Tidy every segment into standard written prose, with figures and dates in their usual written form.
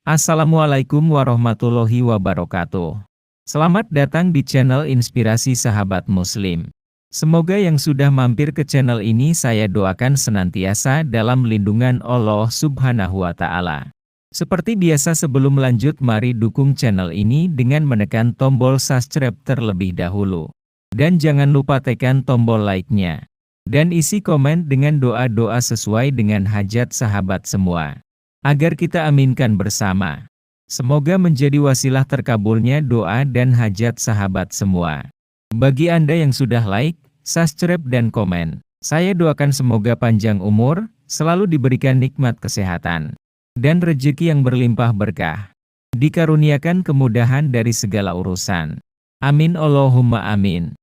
Assalamualaikum warahmatullahi wabarakatuh. Selamat datang di channel Inspirasi Sahabat Muslim. Semoga yang sudah mampir ke channel ini saya doakan senantiasa dalam lindungan Allah Subhanahu wa Ta'ala. Seperti biasa, sebelum lanjut, mari dukung channel ini dengan menekan tombol subscribe terlebih dahulu. Dan jangan lupa tekan tombol like-nya. Dan isi komen dengan doa-doa sesuai dengan hajat sahabat semua, agar kita aminkan bersama. Semoga menjadi wasilah terkabulnya doa dan hajat sahabat semua. Bagi Anda yang sudah like, subscribe dan komen, saya doakan semoga panjang umur, selalu diberikan nikmat kesehatan, dan rezeki yang berlimpah berkah. Dikaruniakan kemudahan dari segala urusan. Amin Allahumma amin.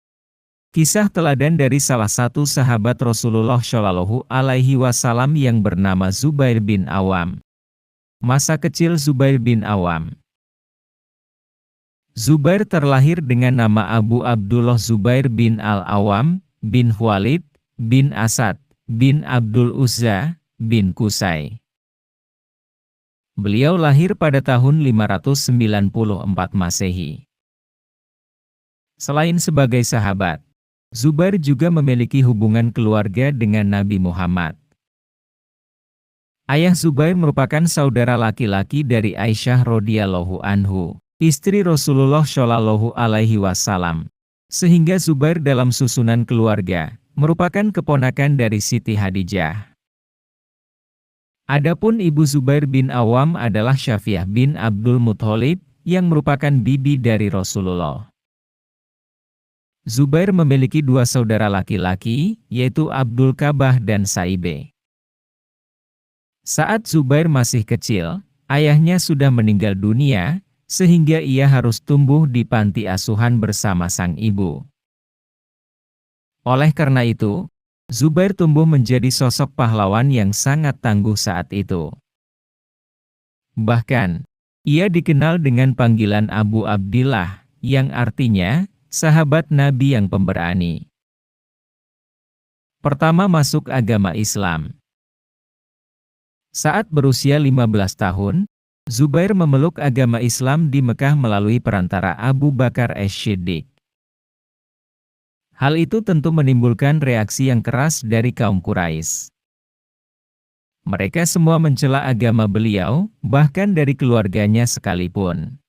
Kisah teladan dari salah satu sahabat Rasulullah Shallallahu Alaihi Wasallam yang bernama Zubair bin Awam. Masa kecil Zubair bin Awam. Zubair terlahir dengan nama Abu Abdullah Zubair bin Al-Awam, bin Khalid, bin Asad, bin Abdul Uzza, bin Qusay. Beliau lahir pada tahun 594 Masehi. Selain sebagai sahabat, Zubair juga memiliki hubungan keluarga dengan Nabi Muhammad. Ayah Zubair merupakan saudara laki-laki dari Aisyah radhiyallahu anhu, istri Rasulullah Shallallahu Alaihi Wasallam. Sehingga Zubair dalam susunan keluarga merupakan keponakan dari Siti Hadijah. Adapun ibu Zubair bin Awam adalah Syafi'ah bin Abdul Muthalib yang merupakan bibi dari Rasulullah. Zubair memiliki dua saudara laki-laki, yaitu Abdul Kabah dan Saibe. Saat Zubair masih kecil, ayahnya sudah meninggal dunia, sehingga ia harus tumbuh di panti asuhan bersama sang ibu. Oleh karena itu, Zubair tumbuh menjadi sosok pahlawan yang sangat tangguh saat itu. Bahkan, ia dikenal dengan panggilan Abu Abdillah, yang artinya sahabat Nabi yang pemberani. Pertama masuk agama Islam. Saat berusia 15 tahun, Zubair memeluk agama Islam di Mekah melalui perantara Abu Bakar As-Siddiq. Hal itu tentu menimbulkan reaksi yang keras dari kaum Quraisy. Mereka semua mencela agama beliau, bahkan dari keluarganya sekalipun.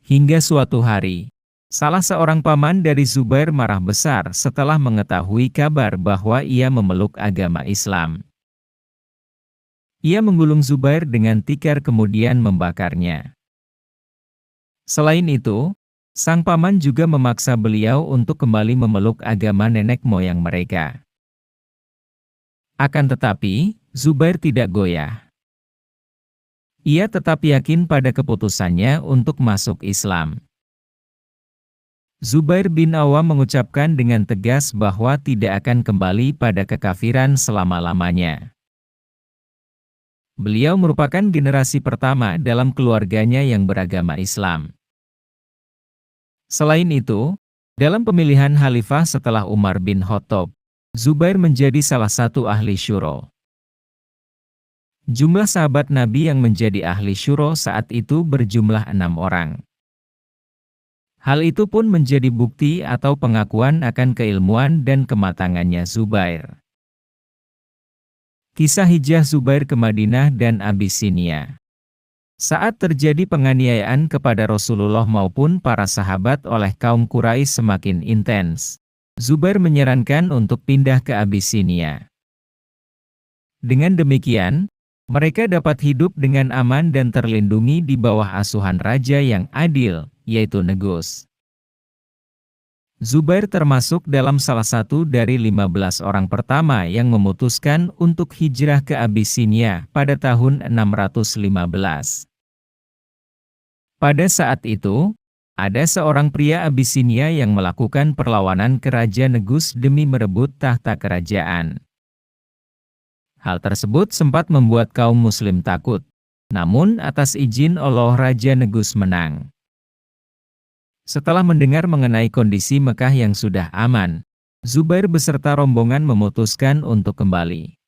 Hingga suatu hari, salah seorang paman dari Zubair marah besar setelah mengetahui kabar bahwa ia memeluk agama Islam. Ia menggulung Zubair dengan tikar kemudian membakarnya. Selain itu, sang paman juga memaksa beliau untuk kembali memeluk agama nenek moyang mereka. Akan tetapi, Zubair tidak goyah. Ia tetap yakin pada keputusannya untuk masuk Islam. Zubair bin Awam mengucapkan dengan tegas bahwa tidak akan kembali pada kekafiran selama-lamanya. Beliau merupakan generasi pertama dalam keluarganya yang beragama Islam. Selain itu, dalam pemilihan khalifah setelah Umar bin Khattab, Zubair menjadi salah satu ahli syuro. Jumlah sahabat Nabi yang menjadi ahli syuro saat itu berjumlah 6 orang. Hal itu pun menjadi bukti atau pengakuan akan keilmuan dan kematangannya Zubair. Kisah hijrah Zubair ke Madinah dan Abyssinia. Saat terjadi penganiayaan kepada Rasulullah maupun para sahabat oleh kaum Quraisy semakin intens, Zubair menyarankan untuk pindah ke Abyssinia. Dengan demikian, mereka dapat hidup dengan aman dan terlindungi di bawah asuhan raja yang adil, yaitu Negus. Zubair termasuk dalam salah satu dari 15 orang pertama yang memutuskan untuk hijrah ke Abyssinia pada tahun 615. Pada saat itu, ada seorang pria Abyssinia yang melakukan perlawanan ke Raja Negus demi merebut tahta kerajaan. Hal tersebut sempat membuat kaum muslim takut. Namun atas izin Allah Raja Negus menang. Setelah mendengar mengenai kondisi Mekah yang sudah aman, Zubair beserta rombongan memutuskan untuk kembali.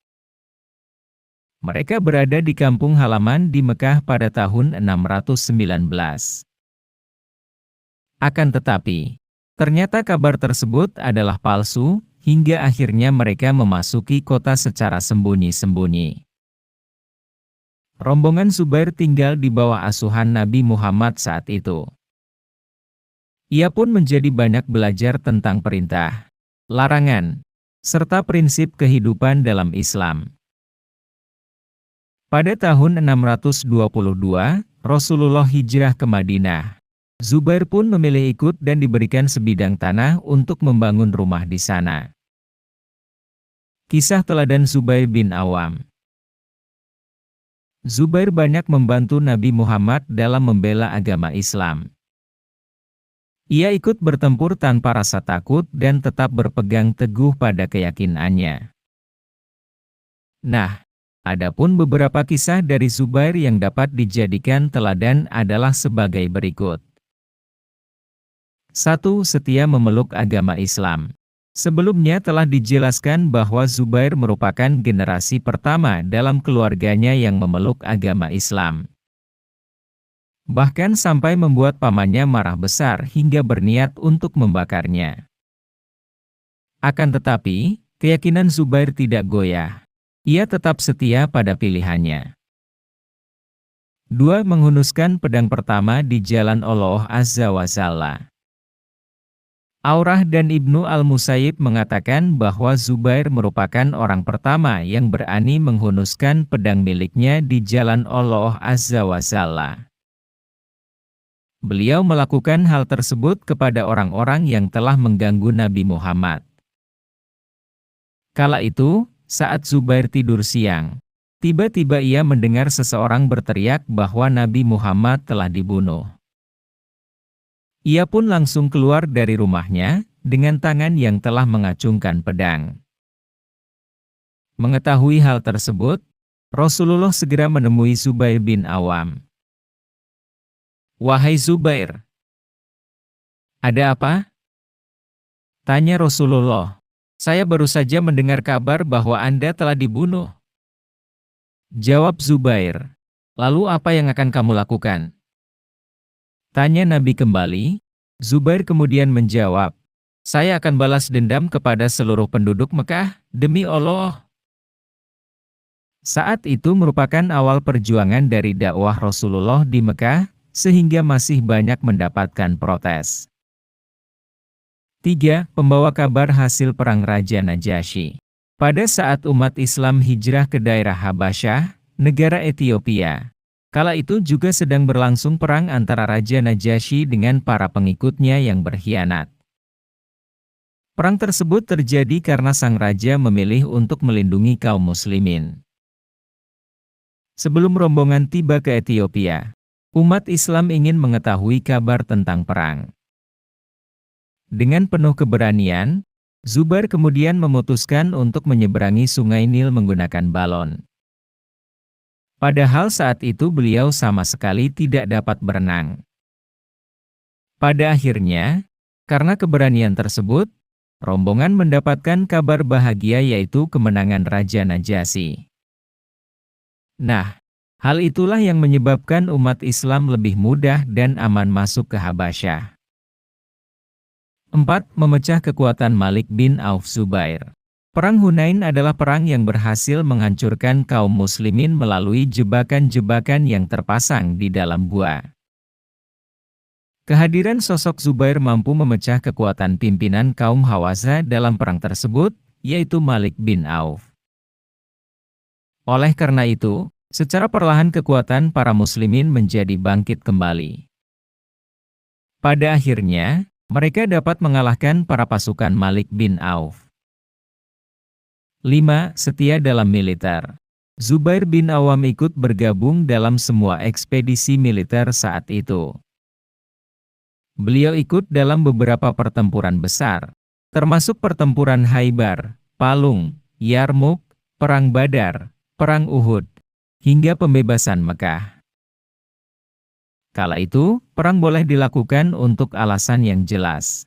Mereka berada di kampung halaman di Mekah pada tahun 619. Akan tetapi, ternyata kabar tersebut adalah palsu, hingga akhirnya mereka memasuki kota secara sembunyi-sembunyi. Rombongan Zubair tinggal di bawah asuhan Nabi Muhammad saat itu. Ia pun menjadi banyak belajar tentang perintah, larangan, serta prinsip kehidupan dalam Islam. Pada tahun 622, Rasulullah hijrah ke Madinah. Zubair pun memilih ikut dan diberikan sebidang tanah untuk membangun rumah di sana. Kisah teladan Zubair bin Awam. Zubair banyak membantu Nabi Muhammad dalam membela agama Islam. Ia ikut bertempur tanpa rasa takut dan tetap berpegang teguh pada keyakinannya. Nah, adapun beberapa kisah dari Zubair yang dapat dijadikan teladan adalah sebagai berikut. 1. Setia memeluk agama Islam. Sebelumnya telah dijelaskan bahwa Zubair merupakan generasi pertama dalam keluarganya yang memeluk agama Islam. Bahkan sampai membuat pamannya marah besar hingga berniat untuk membakarnya. Akan tetapi, keyakinan Zubair tidak goyah. Ia tetap setia pada pilihannya. 2. Menghunuskan pedang pertama di jalan Allah Azza wa Jalla. Aurah dan Ibnu Al-Musayyib mengatakan bahwa Zubair merupakan orang pertama yang berani menghunuskan pedang miliknya di jalan Allah Azza wa Jalla. Beliau melakukan hal tersebut kepada orang-orang yang telah mengganggu Nabi Muhammad. Kala itu, saat Zubair tidur siang, tiba-tiba ia mendengar seseorang berteriak bahwa Nabi Muhammad telah dibunuh. Ia pun langsung keluar dari rumahnya, dengan tangan yang telah mengacungkan pedang. Mengetahui hal tersebut, Rasulullah segera menemui Zubair bin Awam. "Wahai Zubair, ada apa?" tanya Rasulullah. "Saya baru saja mendengar kabar bahwa Anda telah dibunuh." Jawab Zubair, "Lalu apa yang akan kamu lakukan?" tanya Nabi kembali. Zubair kemudian menjawab, "Saya akan balas dendam kepada seluruh penduduk Mekah, demi Allah." Saat itu merupakan awal perjuangan dari dakwah Rasulullah di Mekah, sehingga masih banyak mendapatkan protes. 3. Pembawa kabar hasil perang Raja Najasyi. Pada saat umat Islam hijrah ke daerah Habasyah, negara Ethiopia, kala itu juga sedang berlangsung perang antara Raja Najasyi dengan para pengikutnya yang berkhianat. Perang tersebut terjadi karena sang raja memilih untuk melindungi kaum muslimin. Sebelum rombongan tiba ke Ethiopia, umat Islam ingin mengetahui kabar tentang perang. Dengan penuh keberanian, Zubair kemudian memutuskan untuk menyeberangi Sungai Nil menggunakan balon. Padahal saat itu beliau sama sekali tidak dapat berenang. Pada akhirnya, karena keberanian tersebut, rombongan mendapatkan kabar bahagia yaitu kemenangan Raja Najasyi. Nah, hal itulah yang menyebabkan umat Islam lebih mudah dan aman masuk ke Habasyah. 4. Memecah kekuatan Malik bin Auf Zubair. Perang Hunain adalah perang yang berhasil menghancurkan kaum muslimin melalui jebakan-jebakan yang terpasang di dalam gua. Kehadiran sosok Zubair mampu memecah kekuatan pimpinan kaum Hawazah dalam perang tersebut, yaitu Malik bin Auf. Oleh karena itu, secara perlahan kekuatan para muslimin menjadi bangkit kembali. Pada akhirnya, mereka dapat mengalahkan para pasukan Malik bin Auf. 5. Setia dalam militer. Zubair bin Awam ikut bergabung dalam semua ekspedisi militer saat itu. Beliau ikut dalam beberapa pertempuran besar, termasuk pertempuran Khaybar, Palung, Yarmuk, Perang Badar, Perang Uhud, hingga pembebasan Mekah. Kala itu, perang boleh dilakukan untuk alasan yang jelas.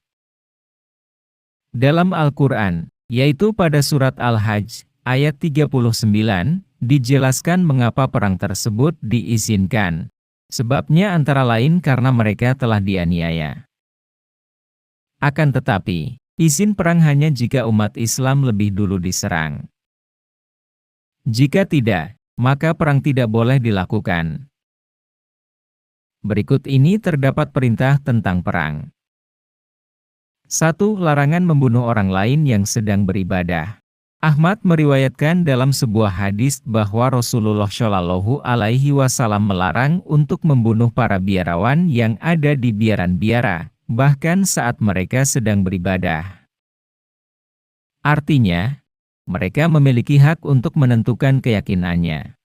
Dalam Al-Quran, yaitu pada surat Al-Hajj, ayat 39, Dijelaskan mengapa perang tersebut diizinkan. Sebabnya antara lain karena mereka telah dianiaya. Akan tetapi, izin perang hanya jika umat Islam lebih dulu diserang. Jika tidak, maka perang tidak boleh dilakukan. Berikut ini terdapat perintah tentang perang. 1. Larangan membunuh orang lain yang sedang beribadah. Ahmad meriwayatkan dalam sebuah hadis bahwa Rasulullah Shallallahu Alaihi Wasallam melarang untuk membunuh para biarawan yang ada di biaran biara, bahkan saat mereka sedang beribadah. Artinya, mereka memiliki hak untuk menentukan keyakinannya.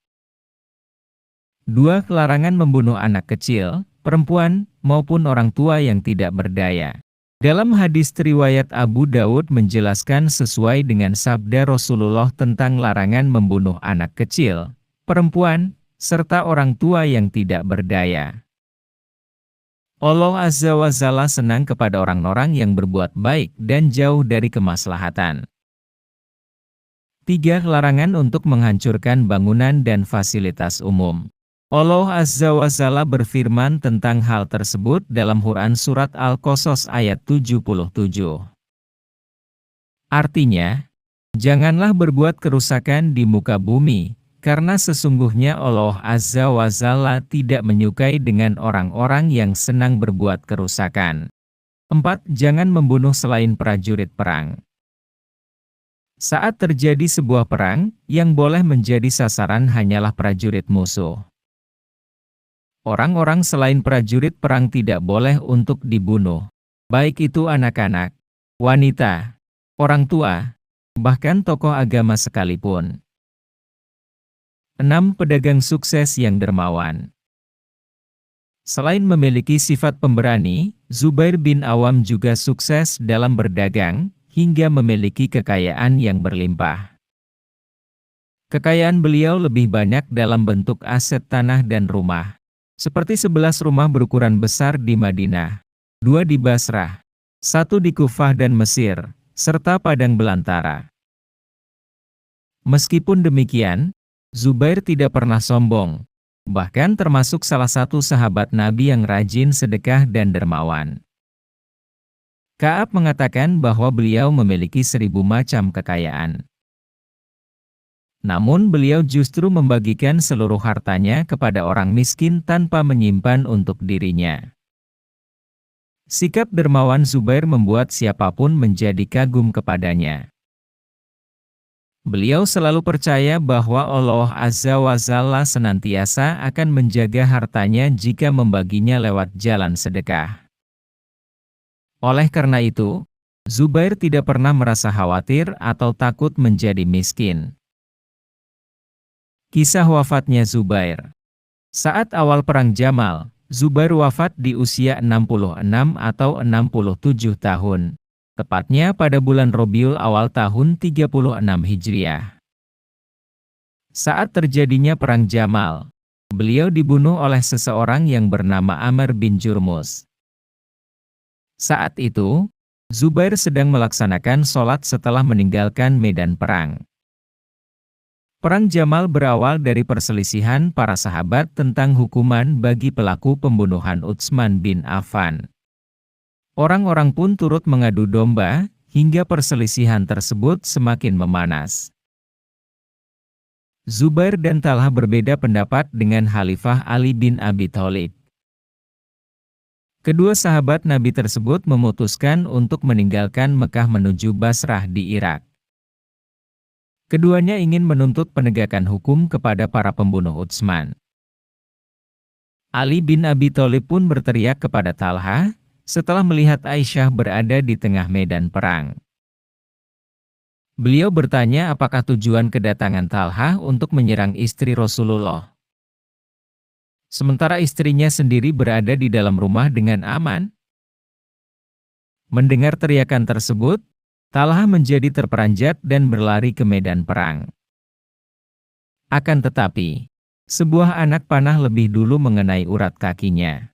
2. Larangan membunuh anak kecil, perempuan, maupun orang tua yang tidak berdaya. Dalam hadis riwayat Abu Daud menjelaskan sesuai dengan sabda Rasulullah tentang larangan membunuh anak kecil, perempuan, serta orang tua yang tidak berdaya. Allah Azza wa Jalla senang kepada orang-orang yang berbuat baik dan jauh dari kemaslahatan. 3. Larangan untuk menghancurkan bangunan dan fasilitas umum. Allah Azza wa Jalla berfirman tentang hal tersebut dalam Quran Surat Al-Qasas ayat 77. Artinya, janganlah berbuat kerusakan di muka bumi, karena sesungguhnya Allah Azza wa Jalla tidak menyukai dengan orang-orang yang senang berbuat kerusakan. 4. Jangan membunuh selain prajurit perang. Saat terjadi sebuah perang, yang boleh menjadi sasaran hanyalah prajurit musuh. Orang-orang selain prajurit perang tidak boleh untuk dibunuh, baik itu anak-anak, wanita, orang tua, bahkan tokoh agama sekalipun. 6. Pedagang sukses yang dermawan. Selain memiliki sifat pemberani, Zubair bin Awam juga sukses dalam berdagang, hingga memiliki kekayaan yang berlimpah. Kekayaan beliau lebih banyak dalam bentuk aset tanah dan rumah. Seperti 11 rumah berukuran besar di Madinah, 2 di Basrah, 1 di Kufah dan Mesir, serta padang belantara. Meskipun demikian, Zubair tidak pernah sombong, bahkan termasuk salah satu sahabat Nabi yang rajin sedekah dan dermawan. Ka'ab mengatakan bahwa beliau memiliki 1000 macam kekayaan. Namun beliau justru membagikan seluruh hartanya kepada orang miskin tanpa menyimpan untuk dirinya. Sikap dermawan Zubair membuat siapapun menjadi kagum kepadanya. Beliau selalu percaya bahwa Allah Azza wa Jalla senantiasa akan menjaga hartanya jika membaginya lewat jalan sedekah. Oleh karena itu, Zubair tidak pernah merasa khawatir atau takut menjadi miskin. Kisah wafatnya Zubair. Saat awal Perang Jamal, Zubair wafat di usia 66 atau 67 tahun. Tepatnya pada bulan Rabiul Awal tahun 36 Hijriah. Saat terjadinya Perang Jamal, beliau dibunuh oleh seseorang yang bernama Amr bin Jurmus. Saat itu, Zubair sedang melaksanakan sholat setelah meninggalkan medan perang. Perang Jamal berawal dari perselisihan para sahabat tentang hukuman bagi pelaku pembunuhan Utsman bin Affan. Orang-orang pun turut mengadu domba, hingga perselisihan tersebut semakin memanas. Zubair dan Talha berbeda pendapat dengan Khalifah Ali bin Abi Thalib. Kedua sahabat Nabi tersebut memutuskan untuk meninggalkan Mekah menuju Basrah di Irak. Keduanya ingin menuntut penegakan hukum kepada para pembunuh Utsman. Ali bin Abi Thalib pun berteriak kepada Talha, setelah melihat Aisyah berada di tengah medan perang. Beliau bertanya apakah tujuan kedatangan Talha untuk menyerang istri Rasulullah. Sementara istrinya sendiri berada di dalam rumah dengan aman. Mendengar teriakan tersebut, Talha menjadi terperanjat dan berlari ke medan perang. Akan tetapi, sebuah anak panah lebih dulu mengenai urat kakinya.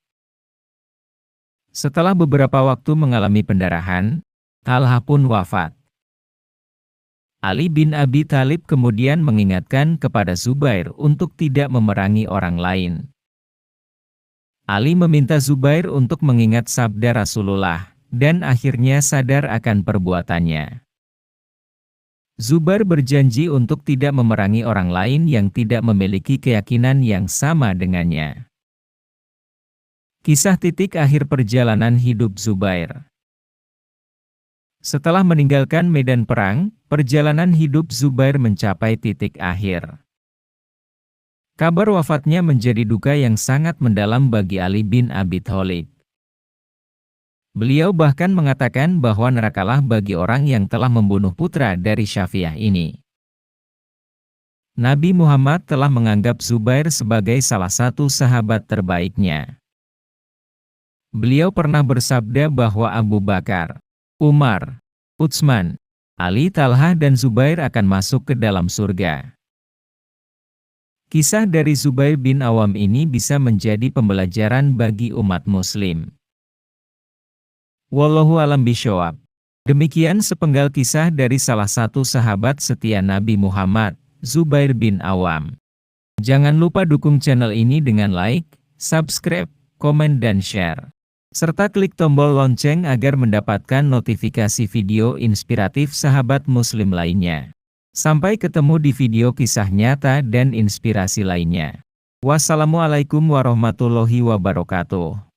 Setelah beberapa waktu mengalami pendarahan, Talha pun wafat. Ali bin Abi Thalib kemudian mengingatkan kepada Zubair untuk tidak memerangi orang lain. Ali meminta Zubair untuk mengingat sabda Rasulullah, dan akhirnya sadar akan perbuatannya. Zubair berjanji untuk tidak memerangi orang lain yang tidak memiliki keyakinan yang sama dengannya. Kisah titik akhir perjalanan hidup Zubair. Setelah meninggalkan medan perang, perjalanan hidup Zubair mencapai titik akhir. Kabar wafatnya menjadi duka yang sangat mendalam bagi Ali bin Abi Thalib. Beliau bahkan mengatakan bahwa nerakalah bagi orang yang telah membunuh putra dari Syafi'ah ini. Nabi Muhammad telah menganggap Zubair sebagai salah satu sahabat terbaiknya. Beliau pernah bersabda bahwa Abu Bakar, Umar, Utsman, Ali, Talha dan Zubair akan masuk ke dalam surga. Kisah dari Zubair bin Awam ini bisa menjadi pembelajaran bagi umat muslim. Wallahu a'lam bishawab. Demikian sepenggal kisah dari salah satu sahabat setia Nabi Muhammad, Zubair bin Awam. Jangan lupa dukung channel ini dengan like, subscribe, komen dan share. Serta klik tombol lonceng agar mendapatkan notifikasi video inspiratif sahabat muslim lainnya. Sampai ketemu di video kisah nyata dan inspirasi lainnya. Wassalamualaikum warahmatullahi wabarakatuh.